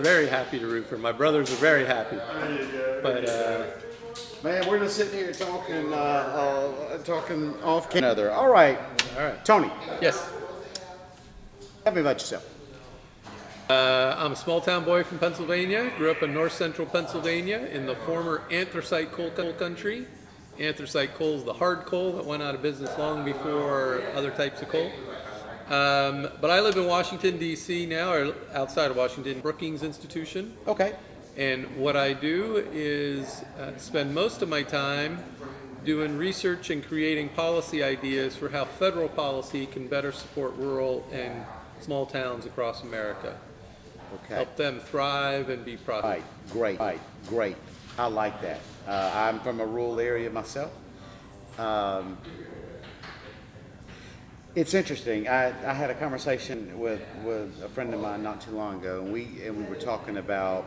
very happy to root for. My brothers are very happy. But Man, we're just sitting here talking, talking off another. All right, Tony, yes, tell me about yourself. I'm a small town boy from Pennsylvania. Grew up in north central Pennsylvania in the former anthracite coal country. Anthracite coal is the hard coal that went out of business long before other types of coal. But I live in Washington, D.C. now, or outside of Washington, Brookings Institution. Okay. And what I do is spend most of my time doing research and creating policy ideas for how federal policy can better support rural and small towns across America. Okay. Help them thrive and be All prosperous. right, great. I like that. I'm from a rural area myself. It's interesting. I had a conversation with a friend of mine not too long ago, and we were talking about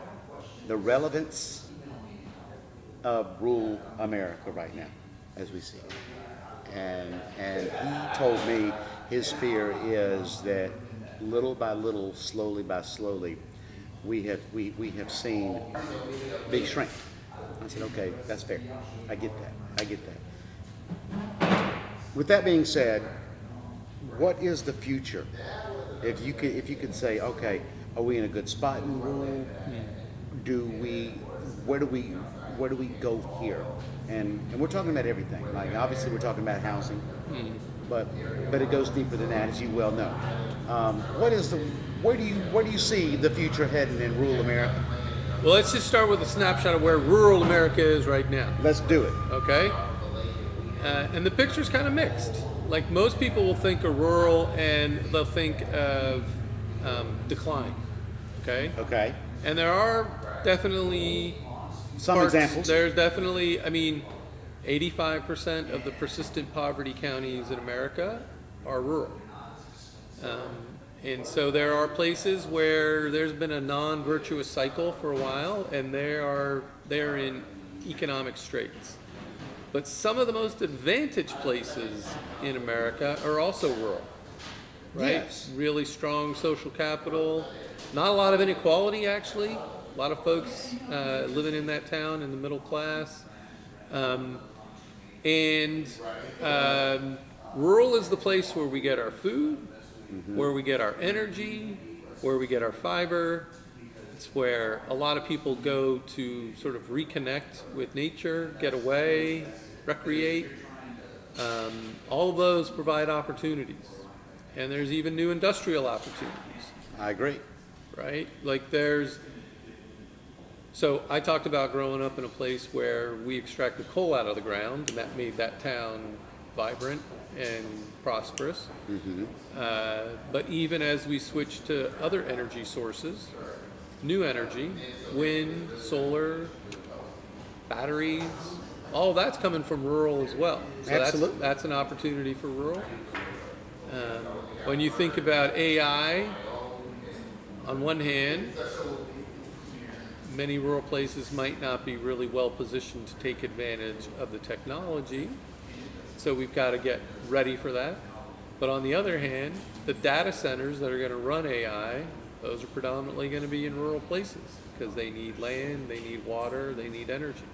the relevance of rural America right now, as we see it. And he told me his fear is that little by little, slowly by slowly, we have seen big shrink. I said, okay, that's fair. I get that. With that being said, what is the future? If you could say, okay, are we in a good spot in rural? Where do we go here? And we're talking about everything. Like obviously we're talking about housing, but it goes deeper than that, as you well know. Where do you see the future heading in rural America? Well, let's just start with a snapshot of where rural America is right now. Let's do it. Okay? And the picture's kind of mixed. Like most people will think of rural and they'll think of decline. Okay? Okay. And there are definitely Some examples. There's definitely, 85% of the persistent poverty counties in America are rural. And so there are places where there's been a non-virtuous cycle for a while, and they're in economic straits. But some of the most advantaged places in America are also rural, right? Yes. Really strong social capital, not a lot of inequality actually. A lot of folks living in that town in the middle class. Rural is the place where we get our food, where we get our energy, where we get our fiber. It's where a lot of people go to sort of reconnect with nature, get away, recreate. All of those provide opportunities. And there's even new industrial opportunities, I agree. right? So I talked about growing up in a place where we extracted coal out of the ground, and that made that town vibrant and prosperous. But even as we switch to other energy sources, new energy, wind, solar, batteries, all that's coming from rural as well. So Absolutely. that's an opportunity for rural. When you think about AI, on one hand, many rural places might not be really well positioned to take advantage of the technology. So we've got to get ready for that. But on the other hand, the data centers that are going to run AI, those are predominantly going to be in rural places because they need land, they need water, they need energy.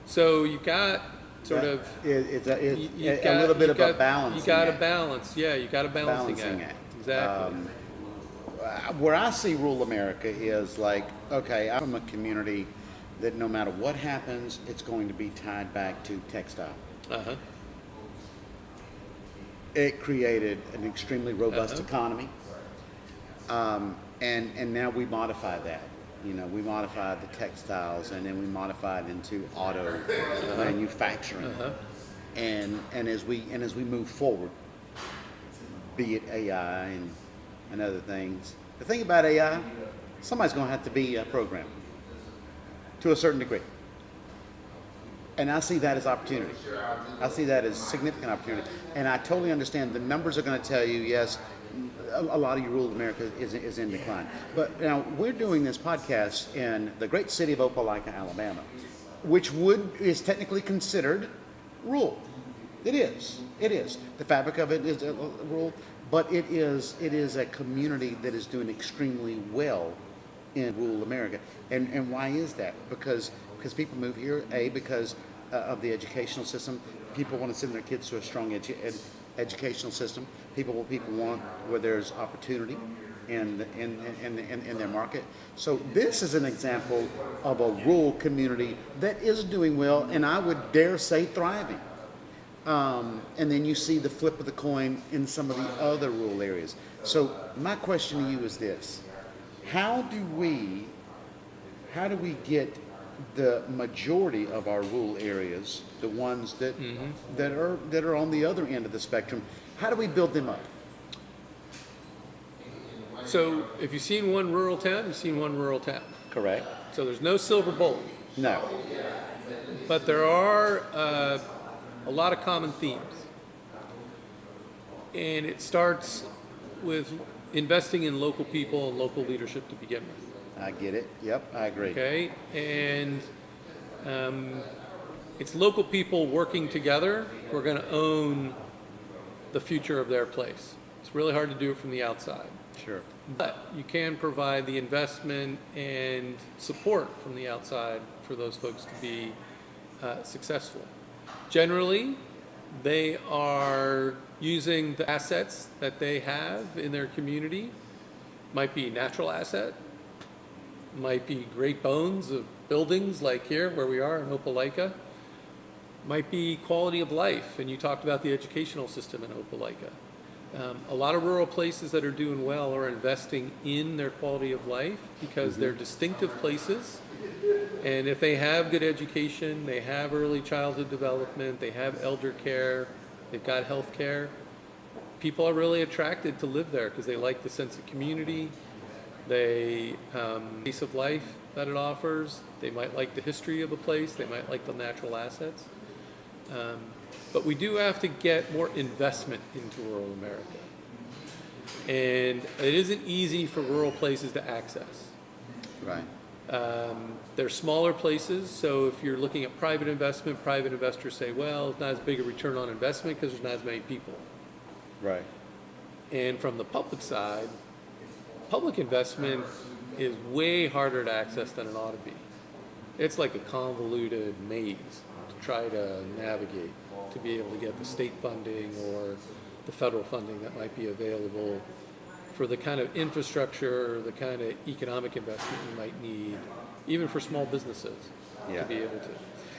So you've got sort of It's a little bit of a balance. You got to balance, yeah. You got a balancing act. Exactly. Where I see rural America is like, okay, I'm from a community that no matter what happens, it's going to be tied back to textile. Uh-huh. It created an extremely robust economy, and now we modify that. You know, we modified the textiles, and then we modified into auto manufacturing, and as we move forward, be it AI and other things. The thing about AI, somebody's going to have to be a programmer to a certain degree. And I see that as opportunity. I see that as significant opportunity. And I totally understand the numbers are going to tell you, yes, a lot of your rural America is in decline. But now we're doing this podcast in the great city of Opelika, Alabama, which is technically considered rural. It is. The fabric of it is rural, but it is a community that is doing extremely well in rural America. And why is that? Because people move here, because of the educational system. People want to send their kids to a strong educational system. People want where there's opportunity in their market. So this is an example of a rural community that is doing well, and I would dare say thriving. And then you see the flip of the coin in some of the other rural areas. So my question to you is this: how do we get the majority of our rural areas, the ones that that are on the other end of the spectrum, how do we build them up? So if you've seen one rural town, you've seen one rural town. Correct. So there's no silver bullet, No. but there are a lot of common themes. And it starts with investing in local people and local leadership to begin with. I get it. Yep, I agree. Okay, and it's local people working together who are going to own the future of their place. It's really hard to do it from the outside, Sure. but you can provide the investment and support from the outside for those folks to be successful. Generally, they are using the assets that they have in their community. Might be natural asset, might be great bones of buildings like here where we are in Opelika, might be quality of life, and you talked about the educational system in Opelika. A lot of rural places that are doing well are investing in their quality of life because they're distinctive places, and if they have good education, they have early childhood development, they have elder care, they've got health care, people are really attracted to live there because they like the sense of community, they pace of life that it offers, they might like the history of a place, they might like the natural assets. But we do have to get more investment into rural America. And it isn't easy for rural places to access. Right. They're smaller places, so if you're looking at private investment, private investors say, well, it's not as big a return on investment because there's not as many people. Right. And from the public side, public investment is way harder to access than it ought to be. It's like a convoluted maze to try to navigate, to be able to get the state funding or the federal funding that might be available for the kind of infrastructure, the kind of economic investment you might need, even for small businesses Yeah. to be able to.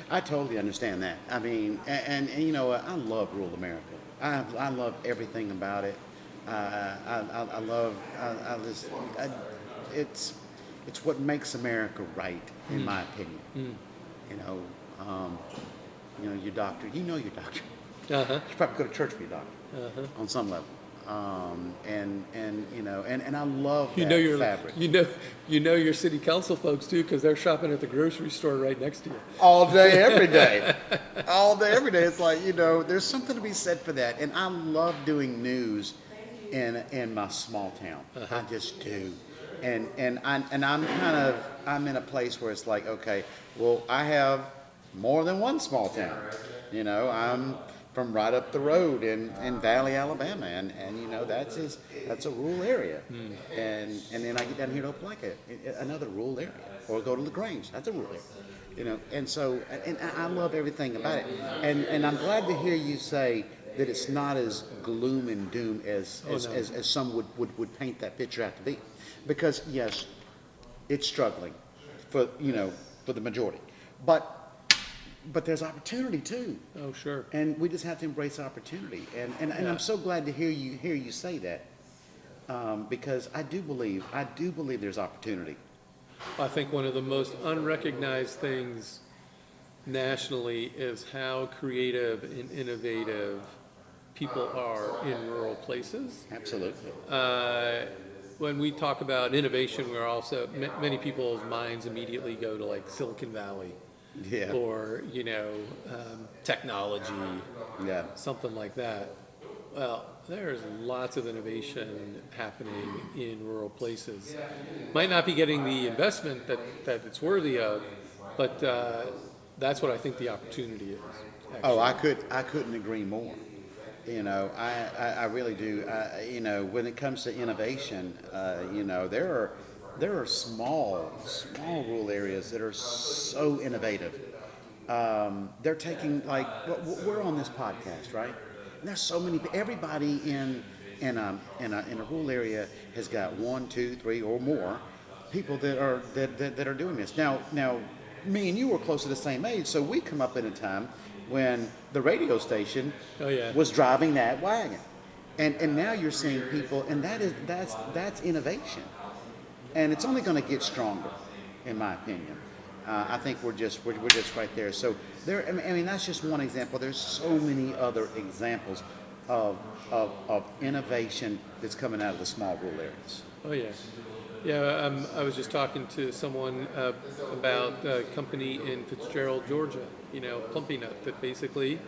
I totally understand that. I mean, and you know what? I love rural America. I love everything about it. I love. It's what makes America right, in my opinion. You know, your doctor. You know your doctor. Uh-huh. You probably go to church for your doctor on some level. And I love You that know your fabric. you know your city council folks too because they're shopping at the grocery store right next to you. All day, every day. All day, every day. It's like, there's something to be said for that. And I love doing news in my small town. I just do. And I'm in a place where it's like, okay, well, I have more than one small town. I'm from right up the road in Valley, Alabama, and that's a rural area. And then I get down here to Opelika, another rural area, or go to LaGrange, that's a rural area. And so I love everything about it. And I'm glad to hear you say that it's not as gloom and doom as some would paint that picture out to be, because yes, it's struggling for the majority, but there's opportunity too. Oh, sure. And we just have to embrace opportunity. And I'm so glad to hear you say that, because I do believe there's opportunity. I think one of the most unrecognized things nationally is how creative and innovative people are in rural places. Absolutely. When we talk about innovation, we're also, many people's minds immediately go to like Silicon Valley. Yeah. Or, technology, Yeah. something like that. Well, there's lots of innovation happening in rural places. Might not be getting the investment that it's worthy of, but that's what I think the opportunity is. Actually. Oh, I couldn't agree more. I really do. When it comes to innovation, there there are small rural areas that are so innovative. They're taking like we're on this podcast, right? And there's so many. Everybody in a rural area has got 1, 2, 3, or more people that are doing this. Now, me and you were close to the same age, so we come up in a time when the radio station Oh, yeah. was driving that wagon, and now you're seeing people, and that's innovation, and it's only going to get stronger, in my opinion. I think we're just right there. So there, I mean, that's just one example. There's so many other examples of innovation that's coming out of the small rural areas. Oh, yeah. Yeah, I was just talking to someone about a company in Fitzgerald, Georgia, Plumpy Nut, that basically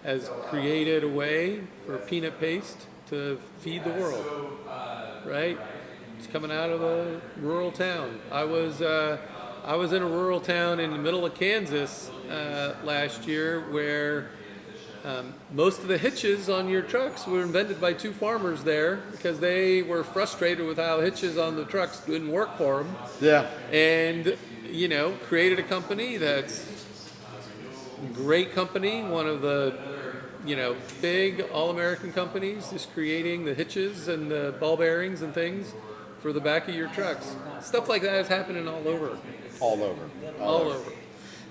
has created a way for peanut paste to feed the world, right? It's coming out of a rural town. I was in a rural town in the middle of Kansas last year where most of the hitches on your trucks were invented by 2 farmers there because they were frustrated with how hitches on the trucks didn't work for them. Yeah. And, created a company that's a great company, one of the, big all-American companies, just creating the hitches and the ball bearings and things for the back of your trucks. Stuff like that is happening all over. All over.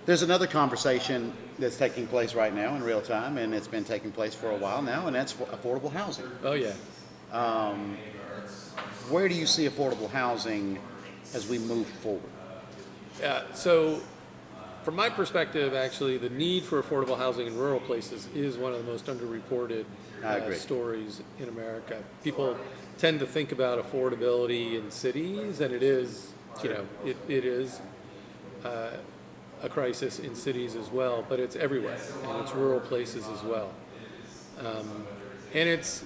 There's another conversation that's taking place right now in real time, and it's been taking place for a while now, and that's affordable housing. Oh, yeah. Where do you see affordable housing as we move forward? So, from my perspective, actually, the need for affordable housing in rural places is one of the most underreported I agree. stories in America. People tend to think about affordability in cities, and it is, it is a crisis in cities as well, but it's everywhere, and it's rural places as well. And it's,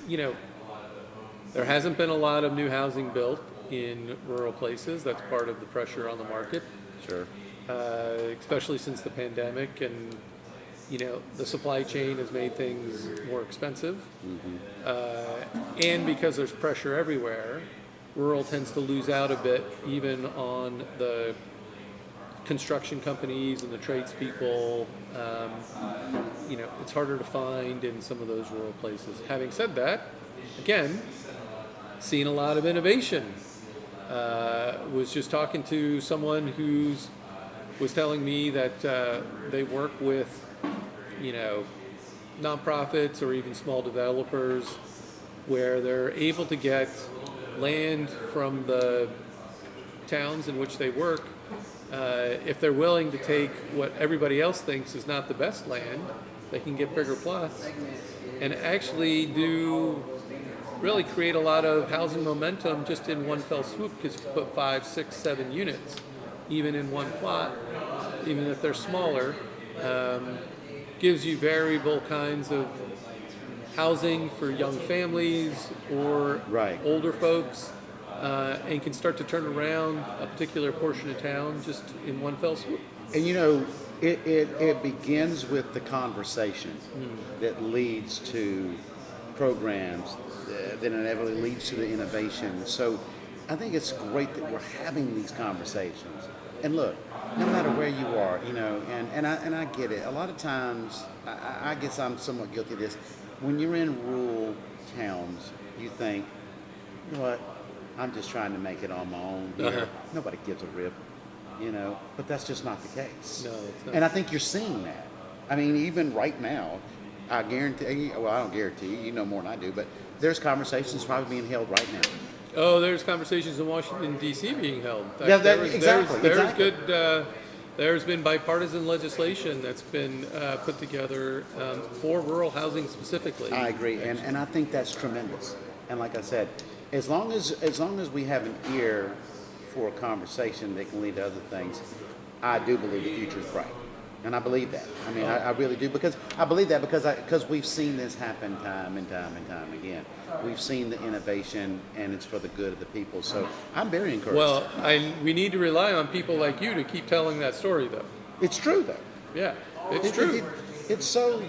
there hasn't been a lot of new housing built in rural places. That's part of the pressure on the market. Sure. Especially since the pandemic, and the supply chain has made things more expensive. And because there's pressure everywhere, rural tends to lose out a bit, even on the construction companies and the tradespeople. It's harder to find in some of those rural places. Having said that, again, seeing a lot of innovation. Was just talking to someone who's was telling me that they work with, nonprofits or even small developers where they're able to get land from the towns in which they work. If they're willing to take what everybody else thinks is not the best land, they can get bigger plots and actually really create a lot of housing momentum just in one fell swoop, because you put 5, 6, 7 units even in one plot, even if they're smaller, gives you variable kinds of housing for young families or Right. older folks, and can start to turn around a particular portion of town just in one fell swoop. And it begins with the conversation that leads to programs, that inevitably leads to the innovation. So I think it's great that we're having these conversations. And look, no matter where you are, and I get it. A lot of times, I guess I'm somewhat guilty of this. When you're in rural towns, you think, you know what, I'm just trying to make it on my own here. Uh-huh. Nobody gives a rip, but that's just not the case. No, it's not. And I think you're seeing that. I mean, even right now, I guarantee, well, I don't guarantee, you know more than I do, but there's conversations probably being held right now. Oh, there's conversations in Washington, D.C. being held. In fact, Yeah, there's exactly. good. There's been bipartisan legislation that's been put together for rural housing specifically. I agree, and I think that's tremendous. And like I said, as long as we have an ear for a conversation that can lead to other things, I do believe the future is bright, and I believe that. I mean, I really do, because I believe that because we've seen this happen time and time and time again. We've seen the innovation, and it's for the good of the people. So I'm very encouraged. Well, we need to rely on people like you to keep telling that story, though. It's true, though. Yeah, it's true. It's so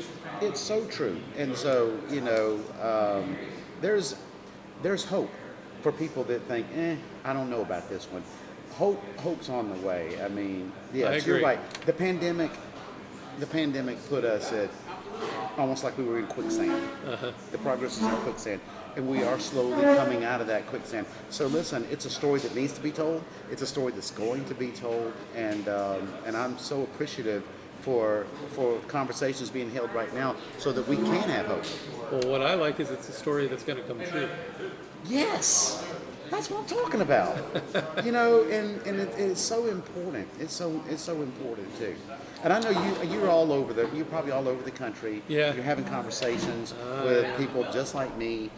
true. And so, there's hope for people that think, I don't know about this one. Hope's on the way. I mean, yes, you're agree. right. The pandemic put us at almost like we were in quicksand. The progress is in quicksand, and we are slowly coming out of that quicksand. So listen, it's a story that needs to be told. It's a story that's going to be told, and I'm so appreciative for conversations being held right now so that we can have hope. Well, what I like is it's a story that's going to come true. Yes, that's what I'm talking about. You know, and it's so important. It's so important too. And I know you're probably all over the country. Yeah. You're having conversations with people just like me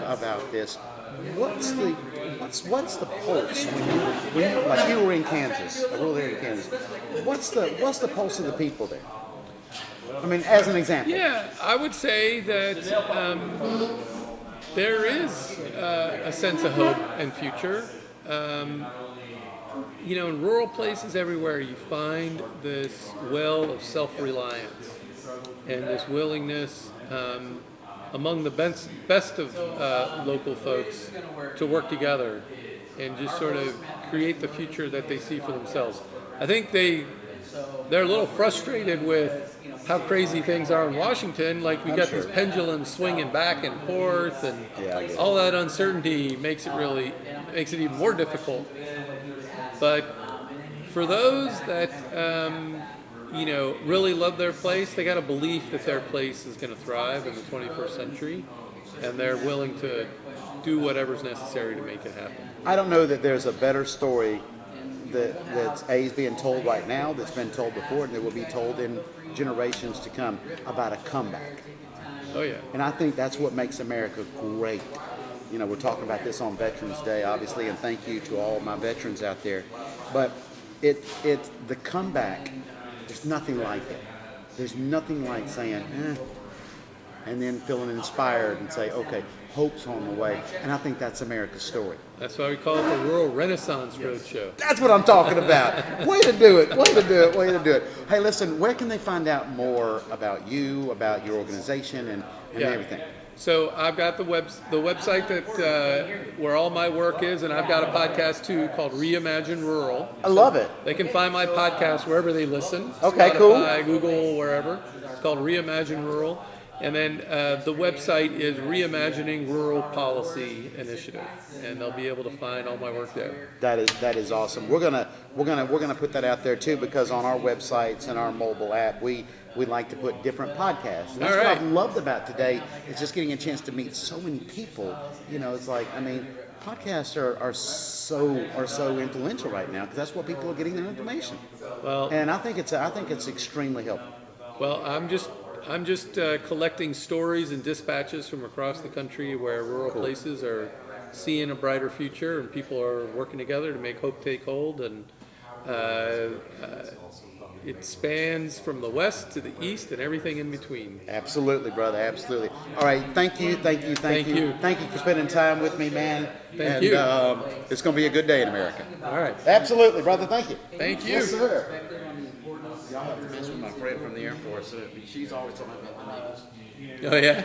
about this. What's the pulse when you like you were in Kansas, a rural area in Kansas? What's the pulse of the people there? I mean, as an example. Yeah, I would say that there is a sense of hope and future. You know, in rural places everywhere, you find this well of self-reliance and this willingness among the best of local folks to work together and just sort of create the future that they see for themselves. I think they're a little frustrated with how crazy things are in Washington. Like we got these pendulums swinging back and forth, and all that uncertainty makes it even more difficult. But for those that really love their place, they got a belief that their place is going to thrive in the 21st century, and they're willing to do whatever's necessary to make it happen. I don't know that there's a better story that's being told right now, that's been told before, and that will be told in generations to come about a comeback. Oh yeah. And I think that's what makes America great. You know, we're talking about this on Veterans Day, obviously, and thank you to all my veterans out there. But the comeback, there's nothing like it. There's nothing like saying, and then feeling inspired and say, okay, hope's on the way. And I think that's America's story. That's why we call it the Rural Renaissance Roadshow. That's what I'm talking about. Way to do it. Way to do it. Way to do it. Hey, listen, where can they find out more about you, about your organization, and everything? So I've got the website that where all my work is, and I've got a podcast too called Reimagine Rural. I love it. They can find my podcast wherever they listen. Okay, Spotify, Google, wherever. It's called Reimagine Rural. And then the website is Reimagining Rural Policy Initiative, and they'll be able to find all my work there. That is awesome. We're gonna put that out there too, because on our websites and our mobile app, we like to put different podcasts. And that's what I've loved about today, is just getting a chance to meet so many people. You know, it's like, I mean, podcasts are so influential right now, because that's what people are getting their information. Well, and I think it's extremely helpful. Well, I'm just collecting stories and dispatches from across the country where rural places are seeing a brighter future, and people are working together to make hope take hold. And it spans from the west to the east and everything in between. Absolutely, brother. Absolutely. All right. Thank you for spending time with me, man. Thank you. It's going to be a good day in America. All right. Absolutely, brother. Thank you. Thank you. Yes, sir. Y'all have to mess with my friend from the Air Force. She's always talking about the Eagles. Oh yeah.